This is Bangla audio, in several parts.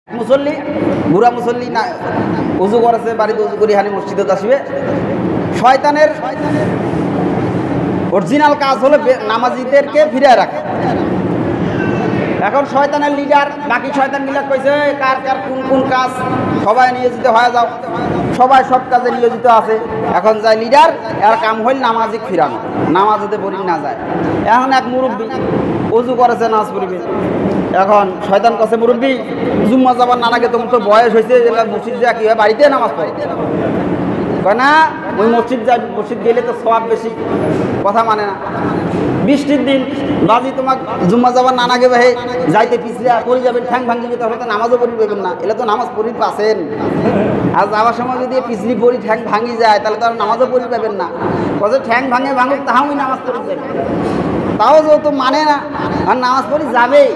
মুসল্লি বুড়া মুসল্লি না উজু করেছে, বাড়িতে উজু করি হানি মসজিদে আসবে। শয়তানের অরিজিনাল কাজ হলো নামাজিদেরকে ফিরিয়ে রাখা। এখন শয়তানের লিডার বাকি শয়তান মিলে কইছে কার কার কোন কোন কাজ সবাই নিয়োজিত হয়ে যাও, সবাই সব কাজে নিয়োজিত আছে। এখন যায় লিডার, এর কাম হইল নামাজি ফিরানো, নামাজেতে পড়ি না যায়। এখন এক মুরব্বী উজু করেছে, নামাজ পড়িবে। এখন শয়তান কাছে মুরব্বী জুম্মা যাবার না লাগে, তোমার তো বয়স হয়েছে, মসজিদ যা কি হয় বাড়িতে নামাজ পড়ে। কয় না ওই মসজিদ যাই, মসজিদ গেলে তো সওয়াব বেশি, কথা মানে না। বৃষ্টির দিন বাজি তোমাক জুম্মা যাবার না নাগে ভাই যাইতে পিছলে পড়ে যাবেন, ঠ্যাং ভাঙিবে, তাহলে তো নামাজও পড়ি পাবেন না। এলে তো নামাজ পড়ি পাচ্ছেন, আর যাওয়ার সময় যদি পিছলি পড়ি ঠ্যাং ভাঙি যায় তাহলে তো আর নামাজও পড়ি পাবেন না। কত ঠ্যাং ভাঙে ভাঙুক তাহাও নামাজ পড়ি যাবে, তাও যেহেতু মানে না আর নামাজ পড়ি যাবেই।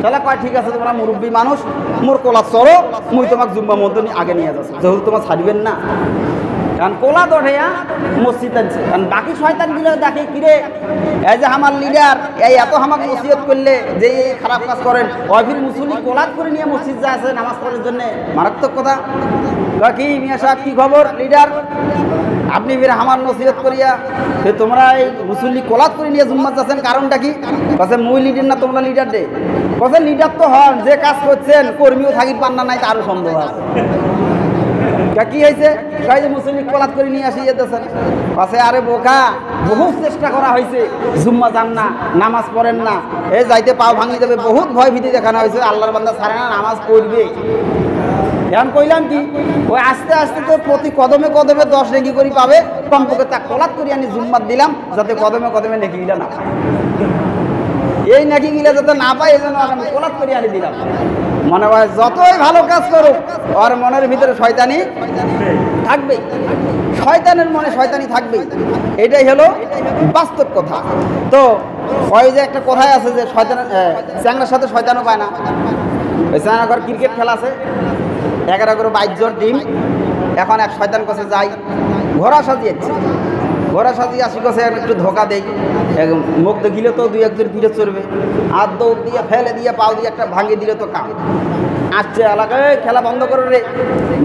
তাহলে কয় ঠিক আছে, তোমরা মুরব্বী মানুষ, মোর কোলা চলো, মুই তোমাকে জুম্মা মধ্যে আগে নিয়ে যাচ্ছি, যেহেতু তোমার ছাড়বেন না। কারণ কোলা দড়াইয়া মসজিদ আনছে। কারণ বাকি শয়তানগুলো দেখে কিরে এই যে আমার লিডার এই এত আমাকে নসিহত করলে যে এই খারাপ কাজ করেন, অভির মুসল্লি কোলাত করে নিয়ে মসজিদ যা আছে নামাজ পড়ার জন্য, মারাত্মক কথা। কি মিয়া সাহেব কি খবর লিডার, আপনি ফির আমার নসিহত করিয়া তোমরা এই মুসল্লি কোলাত করে নিয়ে জুম্মাত যাচ্ছেন, কারণটা কি? কাছে মুই লিডার না তোমরা লিডার দে। কাছে লিডার তো হন, যে কাজ করছেন কর্মীও থাকির পান্না নাই তারও সন্দেহ আছে। কি হয়েছে? যে মুসল্লি কোলাত করে নিয়ে আসি যেতেছেন। কাছে আরে বোকা, বহুত চেষ্টা করা হয়েছে, জুম্মা যান না, নামাজ পড়েন না, এ যাইতে পাও ভাঙি যাবে, বহুত ভয় ভীতি দেখানো হয়েছে, আল্লাহর বান্দা ছাড়ে না, নামাজ পড়বে। এখন কইলাম কি, ওই আস্তে আস্তে তো প্রতি কদমে কদমে 10 নেকি করে পাবে, কমপক্ষে তা কোলাত করে আনি জুম্মাত দিলাম, যাতে কদমে কদমে নেকি গিলা না পায়। এই নেকি গিলা যাতে না পায় এই জন্য আমি কোলাত করে আনি দিলাম। মনে হয় যতই ভালো কাজ করুক ওর মনের ভিতরে শয়তানি থাকবেই, শয়তানের মনে শয়তানি থাকবেই, এটাই হলো বাস্তব কথা। তো ওই যে একটা কথাই আছে যে শয়তানের চ্যাংড়ার সাথে শয়তানও পায় না। ওই চ্যাংড়া ঘর ক্রিকেট খেলা আছে, 11 করে 22 জন টিম। এখন এক শয়তান কাছে যাই, ঘোড়া সাজিয়েছে, ঘোড়া সাজিয়ে আসি কাছে একটু ধোকা দেই, মুখ দেখিলে তো 2-1 জন ফিরে চড়বে, আর দৌড় দিয়ে ফেলে দিয়ে পাও দিয়ে একটা ভাঙিয়ে দিলে তো কাম আসছে। এলাকায় খেলা বন্ধ করে রে,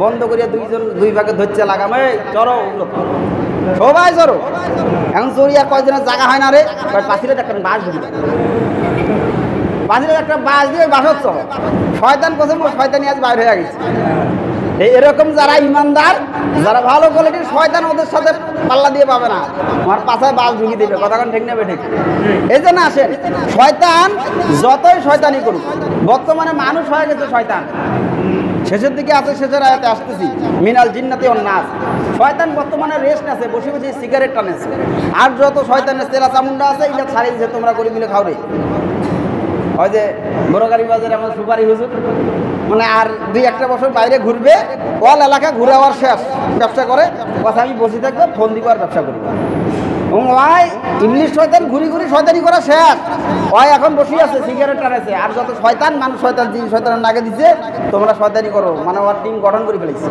বন্ধ করিয়া 2 জন 2 ভাগে ধরছে, লাগামে চড়ো সবাই চড়ো। এখন চড়িয়া কয়জনের জায়গা হয় না রে, পাখিরে একটা বাস ধরি, পাখিরে একটা বাস দিয়ে বাসর চলো। শয়তান কোথাও শয়তানি আজ বাইরে হয়ে গেছে। এরকম যারা ইমানদার, যারা ভালো কোয়ালিটির, শয়তান ওদের সাথে পাল্লা দিয়ে পাবে না, আমার পাছায় বাস ঢুকিয়ে দেবে। কথাক্ষণ ঠিক নেবে ঠিক। এই জন্য আসেন, শয়তান যতই শয়তানি করুক, বর্তমানে মানুষ হয়ে গেছে শয়তান, শেষের দিকে আছে, শেষের আয়াতে আসতেছি, মিনাল জিন্নাতি ওয়ান নাস। শয়তান বর্তমানে রেস্ট আছে, বসে বসে সিগারেট টানেছে। আর যত শয়তানের তেলা চামুন্ডা আছে এটা ছাড়িয়ে দিয়েছে, তোমরা করে দিলে খাও রে। ওই যে বড়গাড়ি বাজারে আমার সুপারি হুজুর, মানে আর 2-1 বছর বাইরে ঘুরবে, অল এলাকা ঘুরে আবার শেষ, ব্যবসা করে। কথা আমি বসে থাকবো, ফোন দিব আর ব্যবসা করবো। ওই ইংলিশ শয়তান ঘুরি ঘুরি শয়তানি করা শেষ, ওই এখন বসে আছে সিগারেট টানেছে। আর যত শয়তান মানুষ শয়তান জিন শয়তানের নাগে দিচ্ছে, তোমরা শয়তানি করো, মানে ওর টিম গঠন করে ফেলেছে।